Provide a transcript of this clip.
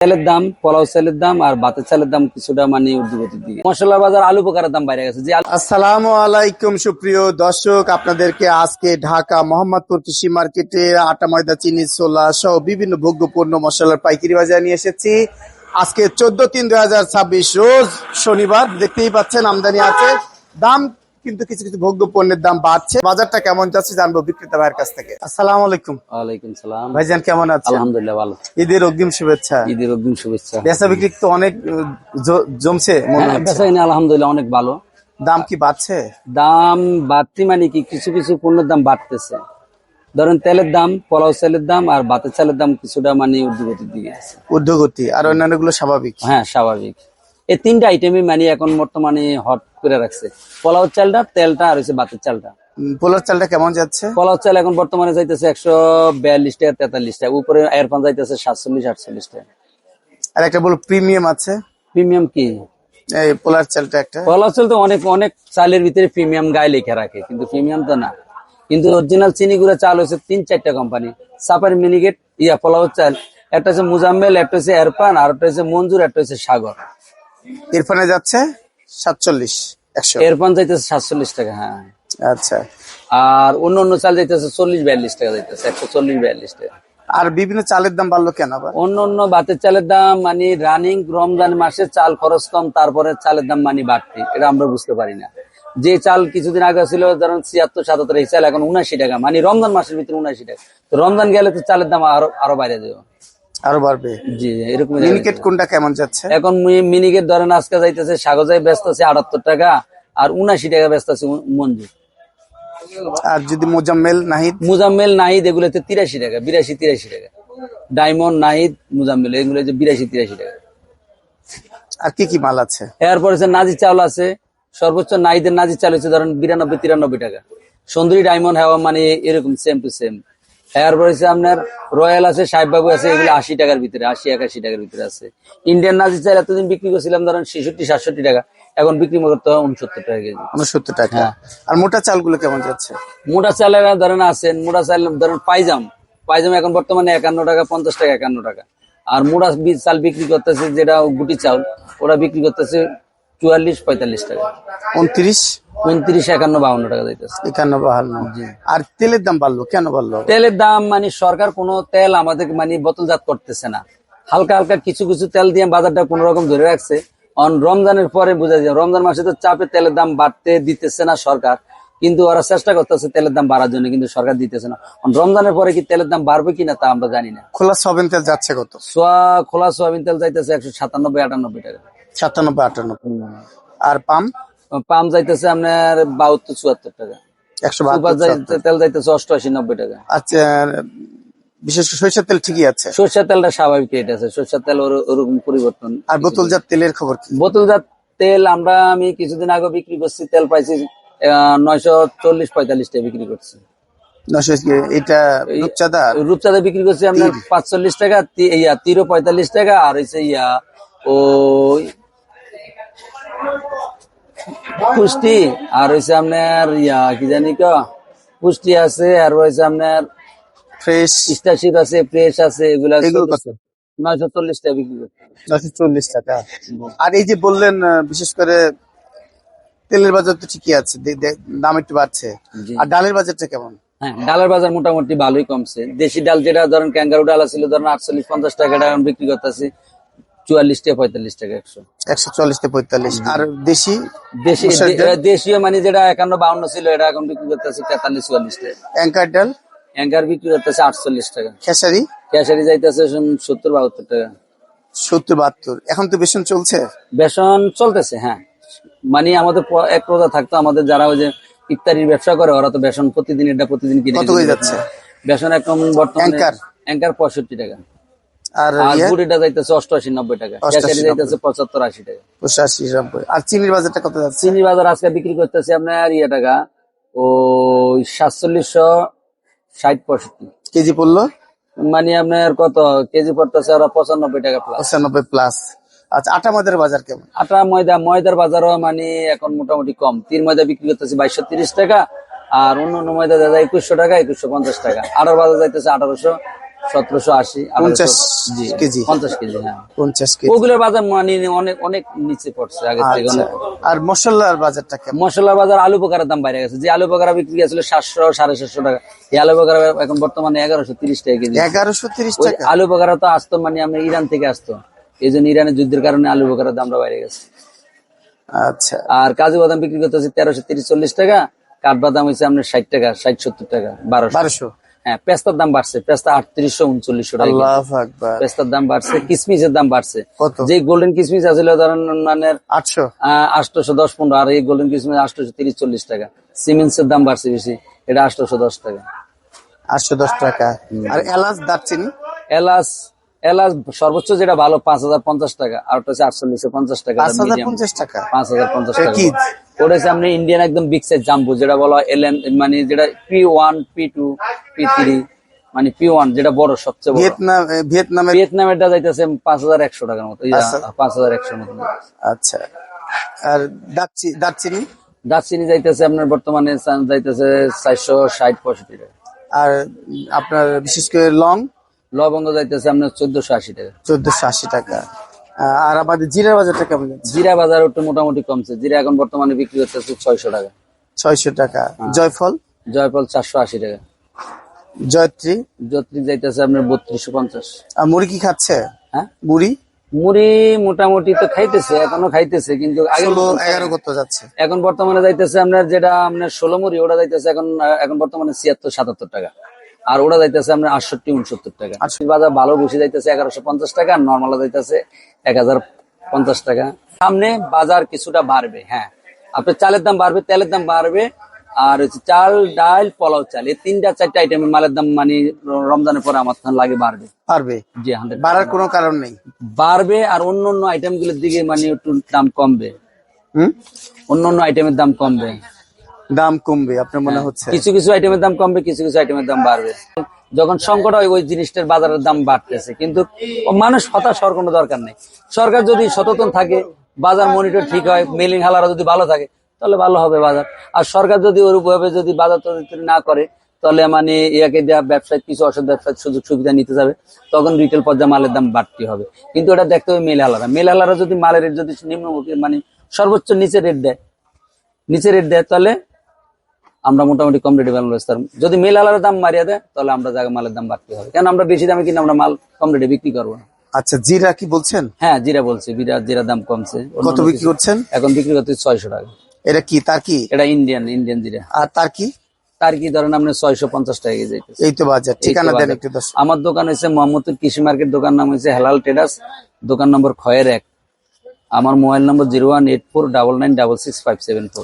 তেলের দাম, পোলাও চালের দাম আর ভাতের চালের দাম কিছুটা মানে ঊর্ধ্বগতির দিকে। মশলা বাজার আলু পোকারের দাম বাইরে গেছে। আসসালামু আলাইকুম সুপ্রিয় দর্শক, আপনাদেরকে আজকে ঢাকা মোহাম্মদপুর কৃষি মার্কেটে আটা, ময়দা, চিনি, ছোলা সহ বিভিন্ন ভোগ্যপণ্য মশলার পাইকারি বাজার নিয়ে এসেছি। আজকে 14/3/2026 রোজ শনিবার। দেখতেই পাচ্ছেন আমদানি আছে, দাম কিন্তু কিছু কিছু ভোগ্য পণ্যের দাম বাড়ছে। বাজারটা কেমন যাচ্ছে জানবো বিক্রেতা ভাইয়ের কাছ থেকে। আসসালামু আলাইকুম। ওয়ালাইকুম সালাম। ভাইজান কেমন আছেন? আলহামদুলিল্লাহ ভালো। ঈদের অগ্রিম শুভেচ্ছা। ঈদের অগ্রিম শুভেচ্ছা। বেচা বিক্রি তো অনেক জমছে মনে হচ্ছে। বেচা কিনা আলহামদুলিল্লাহ অনেক ভালো। দাম কি বাড়ছে? দাম বাড়তি মানে কি কিছু কিছু পণ্যের দাম বাড়তেছে। ধরেন তেলের দাম, পোলাও চালের দাম আর ভাতের চালের দাম কিছুটা মানে ঊর্ধ্বগতির দিকে আছে। ঊর্ধ্বগতি, আর অন্যান্য গুলো স্বাভাবিক? হ্যাঁ স্বাভাবিক। এই তিনটা আইটেমই মানে এখন বর্তমানে হট করে রাখছে। পোলাও চালটা, তেলটা আর হচ্ছে ভাতের চালটা। পোলার চালটা কেমন যাচ্ছে? পোলাও চাল এখন বর্তমানে যাইতেছে 142 টাকা 43 টাকা, উপরে এরফান যাইতেছে 47-48 টাকা। আর একটা বলো প্রিমিয়াম আছে। প্রিমিয়াম কি? এই পোলার চালটা একটা। পোলাও চাল তো অনেক অনেক চালের ভিতরে প্রিমিয়াম গায়ে লেখা রাখে, কিন্তু প্রিমিয়াম তো না। কিন্তু অরিজিনাল চিনি গুঁড়া চাল হচ্ছে 3-4টা কোম্পানি। সাপার মিনিকেট পোলাও চাল, একটা হচ্ছে মুজাম্মেল, একটা হচ্ছে এরফান, আর একটা হচ্ছে মঞ্জুর, একটা হচ্ছে সাগর। ইরফানে যাচ্ছে 47-100। এরফান যাইতেছে 47 টাকা। হ্যাঁ আচ্ছা। আর অন্য অন্য চাল যাইতেছে 40-42 টাকা, যাইতেছে 140-42 টাকা। আর বিভিন্ন চালের দাম বাড়লো কেন আবার? অন্য অন্য ভাতের চালের দাম মানে রানিং রমজান মাসে চাল খরচ কম, তারপরে চালের দাম মানে বাড়তি, এটা আমরা বুঝতে পারি না। যে চাল কিছুদিন আগে ছিল ধরেন 76-77, এই চাল এখন 79 টাকা, মানে রমজান মাসের ভিতরে 79 টাকা। তো রমজান গেলে তো চালের দাম আরো বাইরে যাবে, আরো বাড়বে। জি এরকম। মিনিকেট কোনটা কেমন যাচ্ছে এখন? মিনিকেট ধরেন আজকে যাইতেছে সাগজাই ব্যস্ত আছে 78 টাকা, আর 79 টাকা ব্যস্ত আছে মঞ্জুর। আর যদি মুজাম্মেল নাহিদ এগুলোতে 83 টাকা, 82-83 টাকা। ডায়মন্ড, নাহিদ, মুজাম্মেল এগুলো যে 82-83 টাকা। আর কি কি মাল আছে? এরপর নাজি চাউল আছে, সর্বোচ্চ নাহিদের নাজি চাল হচ্ছে ধরেন 92-93 টাকা। সুন্দরী, ডায়মন্ড, হেওয়া মানে এরকম সেম টু সেম। এরপর আপনার রয়্যাল আছে, সাহেববাবু আছে, এগুলো 80 টাকার ভিতরে, 80-81 টাকার ভিতরে আছে। ইন্ডিয়ান নাজি চাল এতদিন বিক্রি করছিলাম ধরেন 66-67 টাকা, এখন বিক্রি করতে হয় 69 টাকা কেজি। 69 টাকা। আর মোটা চালগুলো কেমন যাচ্ছে? মোটা চালের ধরেন আছেন, মোটা চাল ধরেন পাইজাম এখন বর্তমানে 51 টাকা, 50 টাকা, 51 টাকা। আর মোটা চাল বিক্রি করতেছে যেটা গুটি চাউল, ওরা বিক্রি করতেছে 44-45 টাকা। 29, 51-52 টাকা যাইতেছে। 51-52। আর তেলের দাম বাড়লো কেন? তেলের দাম মানে সরকার কোনো তেল আমাদের মানে বোতলজাত করতেছে না, হালকা হালকা কিছু কিছু তেল দিয়ে বাজারটা কোন রকম ধরে রাখছে। রমজানের পরে বোঝা যায়, রমজান মাসে তো চাপে তেলের দাম বাড়তে দিতেছে না সরকার, কিন্তু ওরা চেষ্টা করতেছে তেলের দাম বাড়ার জন্য, কিন্তু সরকার দিতেছে না। রমজানের পরে কি তেলের দাম বাড়বে কিনা তা আমরা জানি না। খোলা সয়াবিন তেল যাচ্ছে কত? খোলা সোয়াবিন তেল যাইতেছে 197-98 টাকা। 97-98। আর পাম যাইতেছে আপনার 72-74 টাকা। 172 তেল যাইতেছে 88-90 টাকা। আচ্ছা, বিশেষ করে সরিষার তেল ঠিকই আছে? সরিষার তেলটা স্বাভাবিক রেট আছে, সরিষার তেল ওরকম পরিবর্তন। আর বোতলজাত তেলের খবর কি? বোতলজাত তেল আমি কিছুদিন আগে বিক্রি করছি, তেল পাইছি 940-45 টাকা বিক্রি করছি। 900। এটা রূপচাঁদা বিক্রি করছি আপনার 45 টাকা, 45 টাকা। আর হচ্ছে ওই পুষ্টি, আর হচ্ছে আপনার কি জানি পুষ্টি আছে, আর হচ্ছে আপনার ফ্রেশ স্টারশিপ আছে, ফ্রেশ আছে, এগুলো 940 টাকা বিক্রি করছি। 940 টাকা। আর এই যে বললেন বিশেষ করে তেলের বাজার তো ঠিকই আছে, দাম একটু বাড়ছে। আর ডালের বাজারটা কেমন? হ্যাঁ, ডালের বাজার মোটামুটি ভালোই কমছে। দেশি ডাল যেটা ধরেন ক্যাঙ্গারু ডাল ছিল ধরেন 48-50 টাকা, এখন বিক্রি করতেছি 44-45 টাকা। 140-45। আর দেশীয় মানে যেটা 51-52 ছিল, এটা এখন বিক্রি করতেছি 43-44 টাকা। অ্যাঙ্কার বিক্রি করতেছে 48 টাকা। খেসারি যাইতেছে 70-72 টাকা। 70-72। এখন তো বেসন চলতেছে। হ্যাঁ, মানে আমাদের এক কথা থাকতো, আমাদের যারা ওই যে ইফতারির ব্যবসা করে ওরা তো বেসন প্রতিদিন কিনে। কত হয়ে যাচ্ছে বেসন? এখন বর্তমানে অ্যাঙ্কার 65 টাকা। আর গুড়িটা যাইতেছে 88-90 টাকা। খেসারি যাইতেছে 75-80 টাকা। 85-90। আর চিনির বাজারটা কত যাচ্ছে? চিনির বাজার আজকে বিক্রি করতেছে আপনার টাকা, ওই 4760-65 কেজি পড়লো, মানে আপনার কত কেজি পড়তেছে ওরা 95 টাকা প্লাস। 95 প্লাস। আচ্ছা, আটা ময়দার বাজার কেমন? আটা ময়দার বাজারও মানে এখন মোটামুটি কম। তিন ময়দা বিক্রি করতেছে 2230 টাকা, আর অন্য ময়দা দাদা 2100 টাকা, 2150 টাকা। আটার বাজার যাইতেছে 1780, 50 জি কেজি। 50 কেজি, হ্যাঁ। 50 কেজি। ওগুলোর বাজার মানে অনেক অনেক নিচে পড়ছে আগে থেকে আচ্ছা, অনেক। আর মশলার বাজারটা কেমন? মশলার বাজার আলু বোকারের দাম বাইরে গেছে। যে আলু বোকারা বিক্রি গেছিল 700 750 টাকা, এই আলু বোকারা এখন বর্তমানে 1130 টাকা কেজি। 1130 ওই টাকা। আলু বোকারা তো আসতো মানে আমরা ইরান থেকে আসতো, এই জন্য ইরানের যুদ্ধের কারণে আলু বোকারের দামটা বাইরে গেছে। আচ্ছা, আর কাজু বাদাম বিক্রি করতেছে 1330-40 টাকা, কাঠবাদাম হচ্ছে আপনার 60 টাকা, 60-70 টাকা, 1200। 1200। হ্যাঁ, পেস্তার দাম বাড়ছে, পেস্তা 3800-3900 টাকা কেজি। আল্লাহু আকবার। পেস্তার দাম বাড়ছে, কিসমিসের দাম বাড়ছে। কত? যে গোল্ডেন কিসমিস আছিল ধরেন মানে 800। 810-15, আর এই গোল্ডেন কিসমিস 830-40 টাকা। সিমেন্টসের দাম বাড়ছে বেশি, এটা 810 টাকা। 810 টাকা। আর এলাচ, দারচিনি? এলাচ, এলাচ সর্বোচ্চ যেটা ভালো 5050 টাকা, আর ওটা হচ্ছে 4850 টাকা। 5050 টাকা। 5050 এটা টাকা। কি? ওটা হচ্ছে আপনি ইন্ডিয়ান একদম বিগ সাইজ জাম্বো, যেটা বলা হয় এলএন, মানে যেটা P1 P2 P3, মানে P1 যেটা বড়, সবচেয়ে বড়। ভিয়েতনামের? ভিয়েতনামেরটা যাইতেছে 5100 টাকার মতো, 5100 মতো। আচ্ছা, আর দারচিনি? দারচিনি যাইতেছে আপনার বর্তমানে যাইতেছে 460-65 টাকা। আর আপনার বিশেষ করে লং? লবঙ্গ যাইতেছে আপনার 1480 টাকা। 1480 টাকা। আর আমাদের জিরার বাজারটা কেমন যাচ্ছে? জিরা বাজার একটু মোটামুটি কমছে, জিরা এখন বর্তমানে বিক্রি হচ্ছে 600 টাকা। 600 টাকা। জয়ফল? জয়ফল 480 টাকা। জয়ত্রী? জয়ত্রী যাইতেছে আপনার 3250। আর মুড়ি কি খাচ্ছে? হ্যাঁ, মুড়ি মুড়ি মোটামুটি তো খাইতেছে, এখনো খাইতেছে, কিন্তু আগে 16-11 কত যাচ্ছে? এখন বর্তমানে যাইতেছে আপনার যেটা আপনার 16 মুড়ি, ওটা যাইতেছে এখন বর্তমানে 76-77 টাকা, আর ওটা যাইতেছে আপনার 68-69 টাকা। বাজার ভালো বসে যাইতেছে 1150 টাকা, আর নর্মাল যাইতেছে 1050 টাকা। সামনে বাজার কিছুটা বাড়বে, হ্যাঁ, আপনার চালের দাম বাড়বে, তেলের দাম বাড়বে, আর হচ্ছে চাল, ডাল, পোলাও চাল, এই 3-4 আইটেমের মালের দাম মানে রমজানের পরে আমার লাগে বাড়বে। পারবে? জি, 100 বাড়ার কোনো কারণ নেই। বাড়বে, আর অন্য অন্য আইটেম গুলোর দিকে মানে একটু দাম কমবে। অন্য অন্য আইটেমের দাম কমবে। দাম কমবে আপনার মনে হচ্ছে? কিছু কিছু আইটেমের দাম কমবে, কিছু কিছু আইটেমের দাম বাড়বে। যখন সংকট হয় ওই জিনিসটার বাজারের দাম বাড়তেছে, কিন্তু মানুষ হতাশ হওয়ার কোনো দরকার নেই। সরকার যদি সচেতন থাকে, বাজার মনিটর ঠিক হয়, মেলিং হালারা যদি ভালো থাকে, তাহলে ভালো হবে বাজার। আর সরকার যদি ওরূপভাবে যদি বাজার তৈরি না করে, তাহলে মানে ইয়াকে দেওয়া ব্যবসায় কিছু অসৎ ব্যবসায় সুযোগ সুবিধা নিতে যাবে, তখন রিটেল পর্যায়ে মালের দাম বাড়তি হবে। কিন্তু এটা দেখতে হবে মেল হালারা যদি মালের রেট যদি নিম্নমুখী মানে সর্বোচ্চ নিচে রেট দেয়, তাহলে আমরা মোটামুটি কম রেটে মাল বেচতে পারবো। যদি মেল হালারের দাম মারিয়ে দেয়, তাহলে আমরা জায়গায় মালের দাম বাড়তি হবে, কারণ আমরা বেশি দামে কিনে আমরা মাল কম রেটে বিক্রি করবো না। আচ্ছা, জিরা কি বলছেন? হ্যাঁ, জিরা বলছি, জিরা দাম কমছে। কত বিক্রি করছেন? এখন বিক্রি করতে 600 টাকা। এটা কি তার কি? এটা ইন্ডিয়ান জিরা। আর তার কি ধরেন আপনি 650 টাকা কেজি। এই তো বাজার। ঠিকানা দেন একটু দর্শক। আমার দোকান হচ্ছে মোহাম্মদপুর কৃষি মার্কেট, দোকান নাম হচ্ছে হেলাল ট্রেডার্স, দোকান নম্বর খয়ের 1। আমার মোবাইল নম্বর 01849966574।